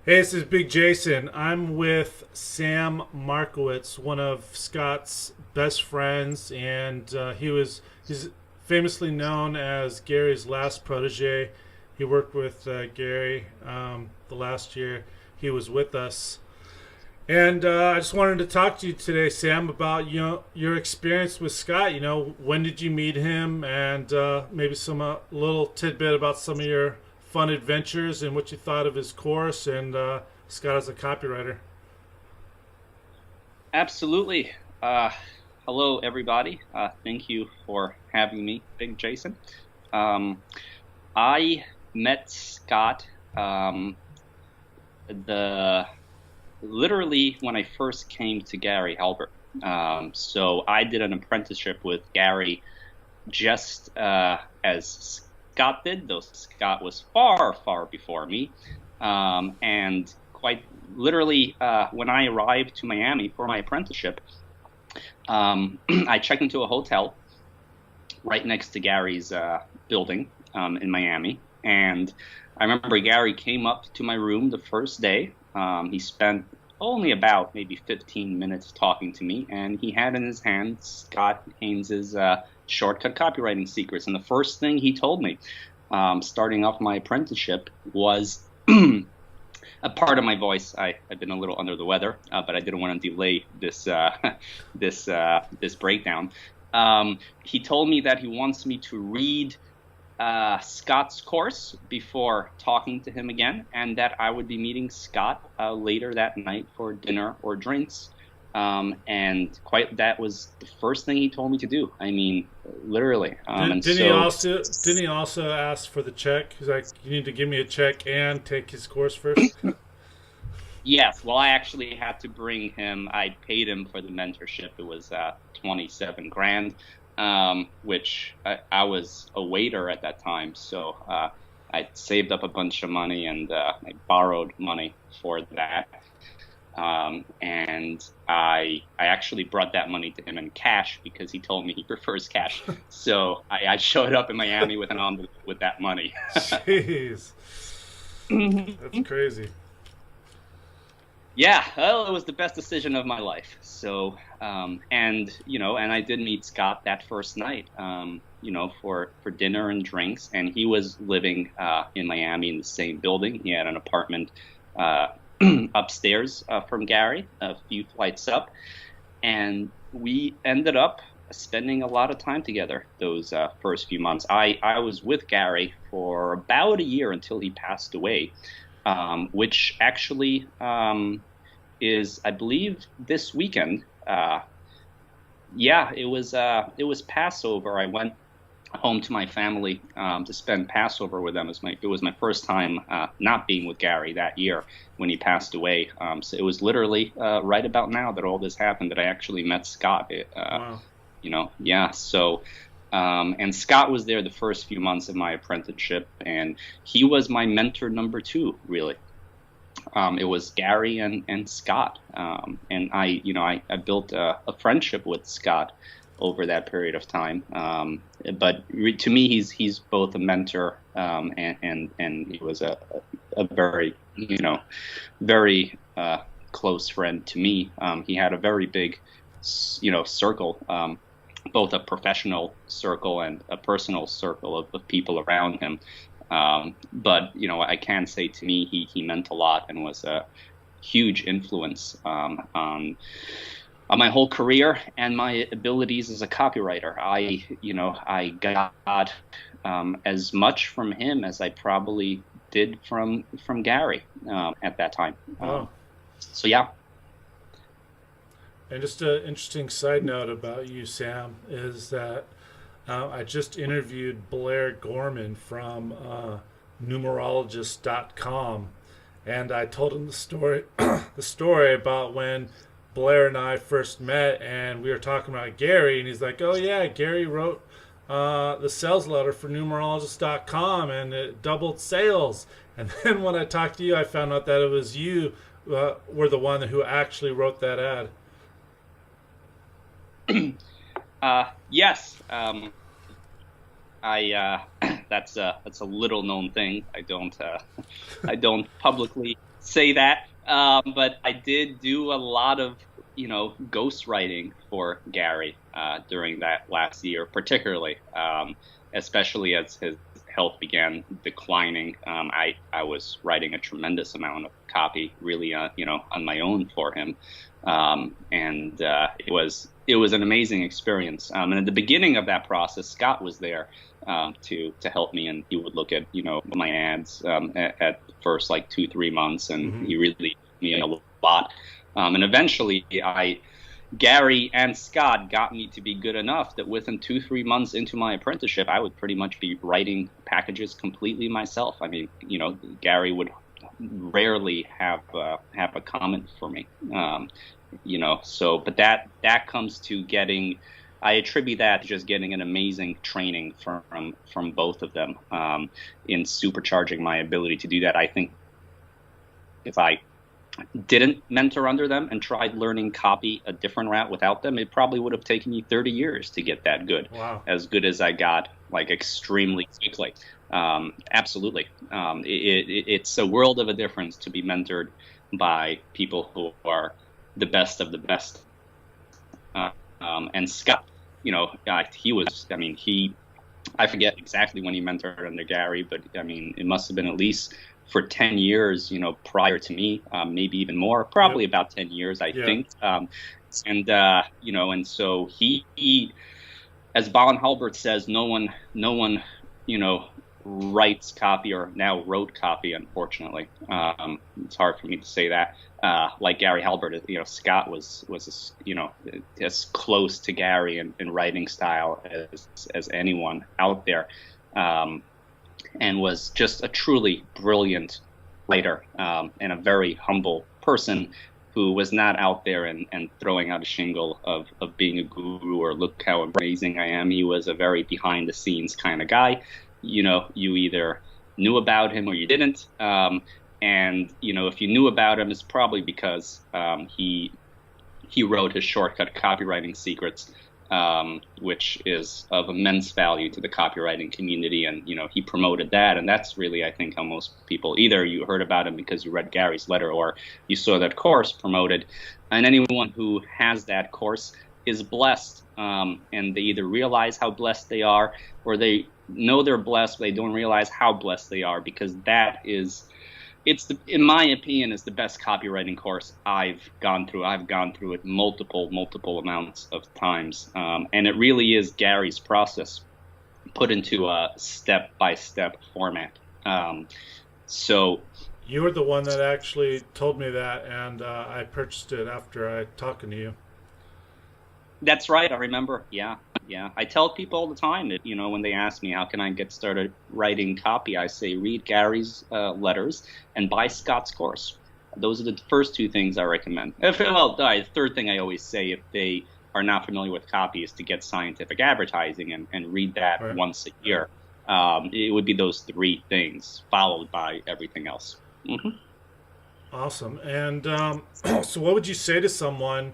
Hey, this is Big Jason. I'm with Sam Markowitz, one of Scott's best friends, and he's famously known as Gary's last protege. He worked with Gary the last year he was with us, and I just wanted to talk to you today, Sam, about your experience with Scott. When did you meet him, and maybe some little tidbit about some of your fun adventures and what you thought of his course and Scott as a copywriter. Absolutely. Uh, Hello, everybody. Thank you for having me, Big Jason. Um, I met Scott the literally when I first came to Gary Halbert. So I did an apprenticeship with Gary just as Scott did, though Scott was far, far before me. And quite literally, when I arrived to Miami for my apprenticeship, I checked into a hotel right next to Gary's building in Miami. And I remember Gary came up to my room the first day. He spent only about maybe 15 minutes talking to me, and he had in his hand Scott Haines's Shortcut Copywriting Secrets. And the first thing he told me, starting off my apprenticeship, was a part of my voice. I've been a little under the weather, but I didn't want to delay this this breakdown. He told me that he wants me to read Scott's course before talking to him again, and that I would be meeting Scott later that night for dinner or drinks. And that was the first thing he told me to do. I mean, literally. Didn't he also ask for the check? He's like, you need to give me a check and take his course first. Yes, well, I actually had to bring him. I paid him for the mentorship. It was 27 grand, which I was a waiter at that time, so I saved up a bunch of money and I borrowed money for that. And I actually brought that money to him in cash because he told me he prefers cash. So I showed up in Miami with an envelope with that money. Jeez, that's crazy. Yeah, well, it was the best decision of my life. So, and I did meet Scott that first night, for dinner and drinks. And he was living in Miami in the same building. He had an apartment upstairs from Gary, a few flights up. And we ended up spending a lot of time together those first few months. I was with Gary for about a year until he passed away. Which actually is, I believe, this weekend. It was Passover. I went home to my family to spend Passover with them. It was my first time not being with Gary that year when he passed away. So it was literally right about now that all this happened that I actually met Scott. Wow. Yeah. So. And Scott was there the first few months of my apprenticeship, and he was my mentor number two, really. It was Gary and Scott, and I built a friendship with Scott over that period of time. To me, he's both a mentor and he was a very very close friend to me. He had a very big circle. Both a professional circle and a personal circle of people around him. But I can say to me, he meant a lot and was a huge influence on my whole career and my abilities as a copywriter. I got as much from him as I probably did from Gary at that time. Wow. So yeah. And just an interesting side note about you, Sam, is that I just interviewed Blair Gorman from numerologist.com, and I told him the story, the story about when Blair and I first met, and we were talking about Gary, and he's like, "Oh yeah, Gary wrote the sales letter for numerologist.com, and it doubled sales." And then when I talked to you, I found out that it was you were the one who actually wrote that ad. Yes. that's a little known thing. I don't publicly say that, but I did do a lot of ghostwriting for Gary during that last year, particularly, especially as his health began declining. I was writing a tremendous amount of copy, really, on my own for him, and it was an amazing experience. And at the beginning of that process, Scott was there to help me, and he would look at my ads at first, like 2-3 months, and he really helped me a lot. And eventually, Gary and Scott got me to be good enough that within 2-3 months into my apprenticeship, I would pretty much be writing packages completely myself. I mean, Gary would rarely have a comment for me, So, but that comes to getting. I attribute that to just getting an amazing training from both of them in supercharging my ability to do that. I think if I didn't mentor under them and tried learning copy a different route without them, it probably would have taken me 30 years to get that good. Wow. As good as I got, like extremely quickly. Absolutely. It's a world of a difference to be mentored by people who are the best of the best. And Scott, he was, I forget exactly when he mentored under Gary, but it must have been at least for 10 years, prior to me, maybe even more, probably about 10 years, I think. And so he, as Baron Halbert says, no one, writes copy or now wrote copy, unfortunately. It's hard for me to say that. Like Gary Halbert, Scott was as close to Gary in writing style as anyone out there. And was just a truly brilliant writer and a very humble person who was not out there and throwing out a shingle of being a guru or look how amazing I am. He was a very behind the scenes kind of guy. You either knew about him or you didn't. And if you knew about him, it's probably because he wrote his shortcut Copywriting Secrets, which is of immense value to the copywriting community. And, he promoted that. And that's really, I think, how most people, either you heard about him because you read Gary's letter or you saw that course promoted. And anyone who has that course is blessed. And they either realize how blessed they are or they know they're blessed, but they don't realize how blessed they are, because that is... in my opinion, is the best copywriting course I've gone through. I've gone through it multiple amounts of times. And it really is Gary's process put into a step-by-step format. So you were the one that actually told me that, and I purchased it after I talking to you. That's right. I remember. Yeah. I tell people all the time that, when they ask me, how can I get started writing copy? I say, read Gary's letters and buy Scott's course. Those are the first two things I recommend. The third thing I always say, if they are not familiar with copy, is to get Scientific Advertising and read that once a year. It would be those three things followed by everything else. Mm-hmm. Awesome. And so what would you say to someone,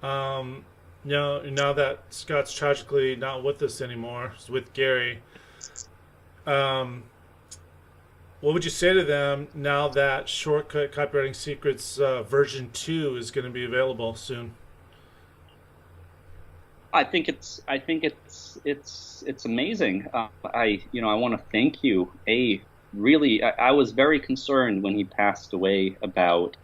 now that Scott's tragically not with us anymore, he's with Gary, what would you say to them now that Shortcut Copywriting Secrets version 2 is going to be available soon? I think it's amazing. I want to thank you. Really, I was very concerned when he passed away about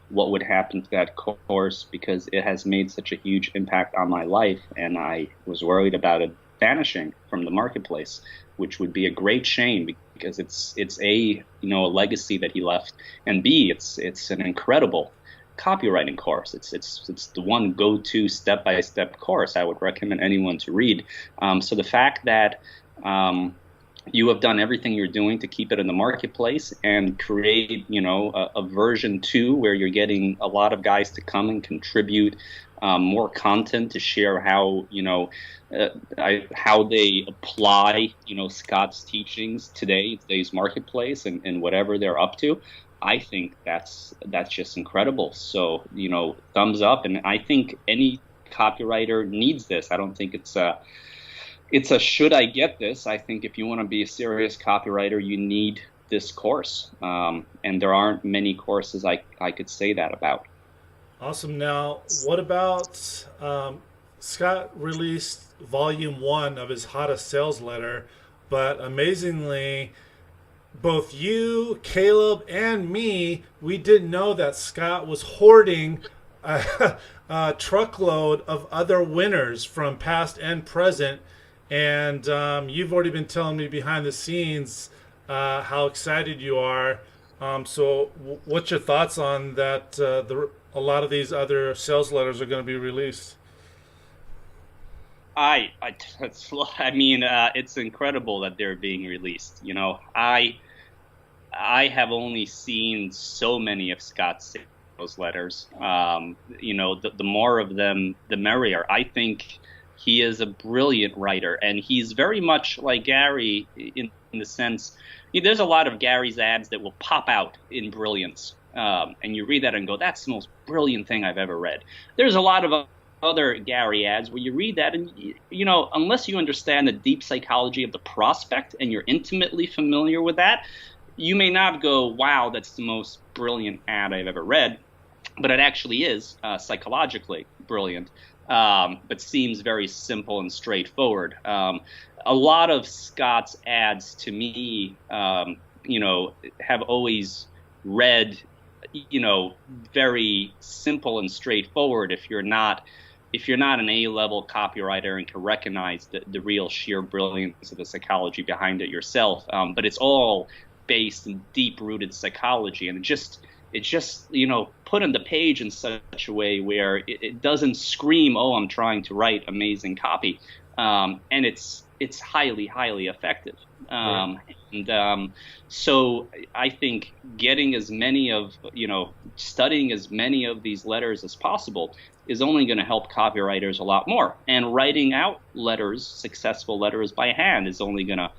what would happen to that course, because it has made such a huge impact on my life, and I was worried about it vanishing from the marketplace, which would be a great shame, because it's a legacy that he left, and B, it's an incredible copywriting course. It's the one go-to step-by-step course I would recommend anyone to read. So the fact that you have done everything you're doing to keep it in the marketplace and create, a version 2 where you're getting a lot of guys to come and contribute more content to share how, how they apply, Scott's teachings today's marketplace and whatever they're up to. I think that's just incredible. So, thumbs up. And I think any copywriter needs this. I don't think it's It's a should I get this? I think if you want to be a serious copywriter, you need this course. And there aren't many courses I could say that about. Awesome. Now, what about Scott released volume one of his hottest sales letter, but amazingly, both you, Caleb, and me, we didn't know that Scott was hoarding a truckload of other winners from past and present. And you've already been telling me behind the scenes how excited you are. So, what's your thoughts on that? A lot of these other sales letters are going to be released. I mean, it's incredible that they're being released. I have only seen so many of Scott's sales letters. The more of them, the merrier. I think he is a brilliant writer, and he's very much like Gary in the sense, there's a lot of Gary's ads that will pop out in brilliance. And you read that and go, that's the most brilliant thing I've ever read. There's a lot of other Gary ads where you read that and, unless you understand the deep psychology of the prospect and you're intimately familiar with that, you may not go, wow, that's the most brilliant ad I've ever read. But it actually is psychologically brilliant, but seems very simple and straightforward. A lot of Scott's ads to me, have always read, very simple and straightforward if you're not an A-level copywriter and can recognize the real sheer brilliance of the psychology behind it yourself. But it's all based in deep-rooted psychology, and it just put on the page in such a way where it doesn't scream, oh, I'm trying to write amazing copy, and it's highly, highly effective. Right. And so I think getting as many of, studying as many of these letters as possible is only going to help copywriters a lot more. And writing out letters, successful letters by hand, is only going to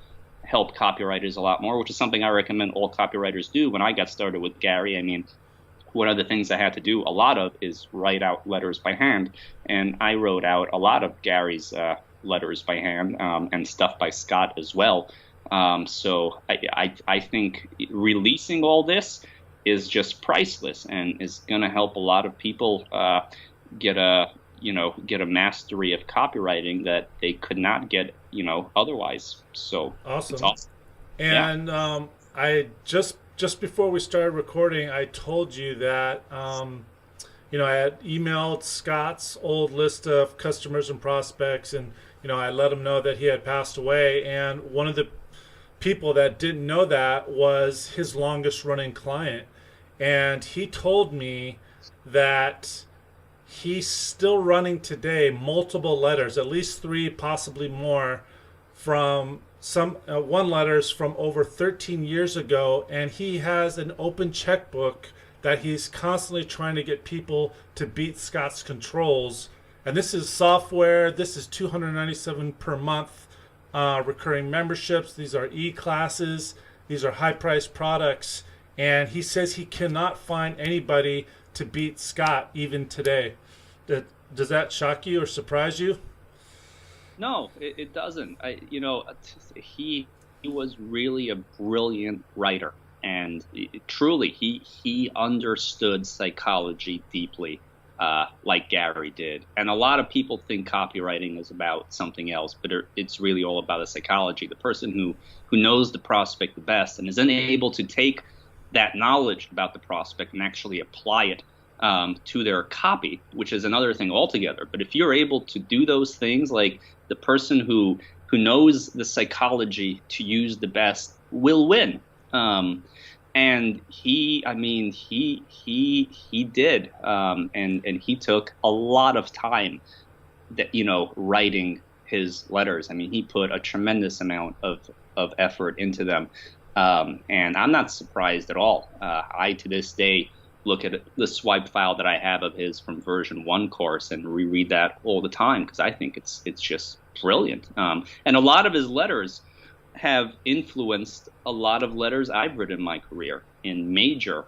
help copywriters a lot more, which is something I recommend all copywriters do. When I got started with Gary, I mean, one of the things I had to do a lot of is write out letters by hand. And I wrote out a lot of Gary's letters by hand, and stuff by Scott as well. So I think releasing all this is just priceless and is going to help a lot of people get a mastery of copywriting that they could not get otherwise. So Awesome. it's awesome. Yeah. And I just before we started recording, I told you that I had emailed Scott's old list of customers and prospects, and I let him know that he had passed away. And one of the people that didn't know that was his longest running client, and he told me that he's still running today multiple letters, at least three, possibly more, from one letters from over 13 years ago, and he has an open checkbook that he's constantly trying to get people to beat Scott's controls. And this is software. This is $297 per month recurring memberships. These are e-classes. These are high-priced products. And he says he cannot find anybody to beat Scott even today. Does that shock you or surprise you? No, it doesn't. He was really a brilliant writer, and truly, he understood psychology deeply, like Gary did. And a lot of people think copywriting is about something else, but it's really all about the psychology. The person who knows the prospect the best and is then able to take that knowledge about the prospect and actually apply it to their copy, which is another thing altogether. But if you're able to do those things, like the person who knows the psychology to use the best will win. And he did, and he took a lot of time that, writing his letters. I mean, he put a tremendous amount of effort into them. And I'm not surprised at all. I, to this day, look at the swipe file that I have of his from version 1 course and reread that all the time because I think it's just brilliant. And a lot of his letters have influenced a lot of letters I've written in my career in major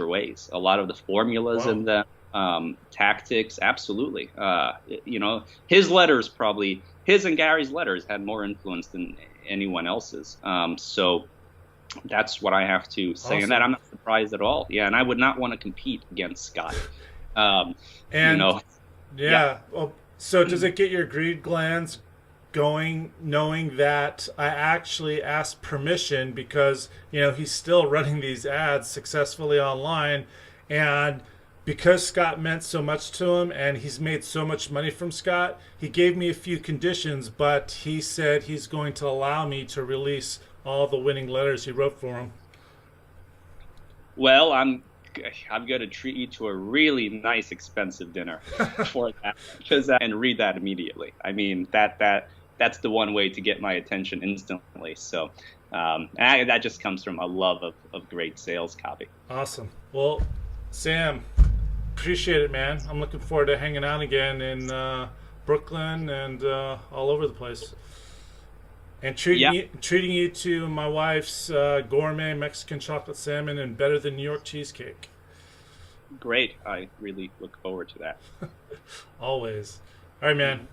ways. A lot of the formulas and the tactics, absolutely. His letters probably his and Gary's letters had more influence than anyone else's. So that's what I have to say. And that Awesome. I'm not surprised at all. Yeah, and I would not want to compete against Scott. Um, you And know, yeah. yeah, well, so does it get your greed glands going knowing that I actually asked permission because, he's still running these ads successfully online, and because Scott meant so much to him and he's made so much money from Scott, he gave me a few conditions, but he said he's going to allow me to release all the winning letters he wrote for him. Well, I'm going to treat you to a really nice, expensive dinner for that, because and read that immediately. I mean, that's the one way to get my attention instantly. So that just comes from a love of great sales copy. Awesome. Well, Sam, appreciate it, man. I'm looking forward to hanging out again in Brooklyn and all over the place. And Yeah, treating you to my wife's gourmet Mexican chocolate salmon and better than New York cheesecake. great. I really look forward to that. Always. All right, man.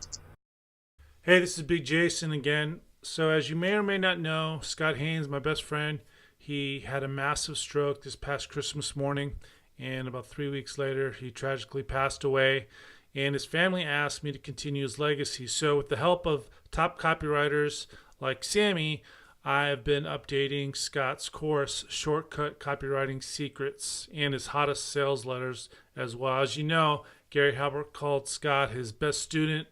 Hey, this is Big Jason again. So, as you may or may not know, Scott Haines, my best friend, he had a massive stroke this past Christmas morning, and about 3 weeks later, he tragically passed away. And his family asked me to continue his legacy. So, with the help of top copywriters like Sammy, I have been updating Scott's course, Shortcut Copywriting Secrets, and his hottest sales letters as well. As you know, Gary Halbert called Scott his best student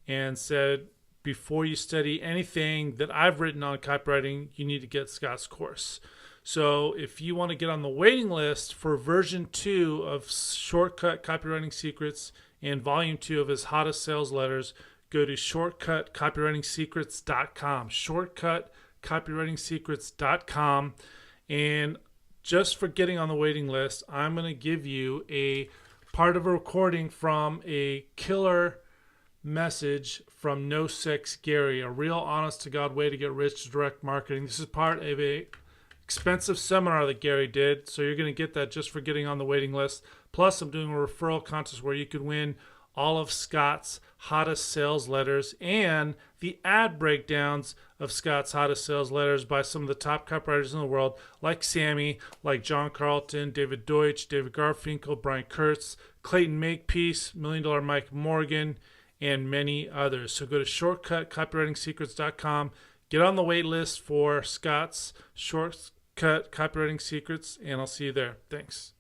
and said, before you study anything that I've written on copywriting, you need to get Scott's course. So if you want to get on the waiting list for version 2 of Shortcut Copywriting Secrets and volume 2 of his hottest sales letters, go to shortcutcopywritingsecrets.com. Shortcutcopywritingsecrets.com. And just for getting on the waiting list, I'm going to give you a part of a recording from a killer message from No Sex Gary, a real honest to God way to get rich to direct marketing. This is part of a expensive seminar that Gary did, so you're going to get that just for getting on the waiting list. Plus, I'm doing a referral contest where you could win all of Scott's hottest sales letters and the ad breakdowns of Scott's hottest sales letters by some of the top copywriters in the world, like Sammy, like John Carlton, David Deutsch, David Garfinkel, Brian Kurtz, Clayton Makepeace, $1 Million Mike Morgan, and many others. So go to shortcutcopywritingsecrets.com, get on the wait list for Scott's Shortcut Copywriting Secrets, and I'll see you there. Thanks.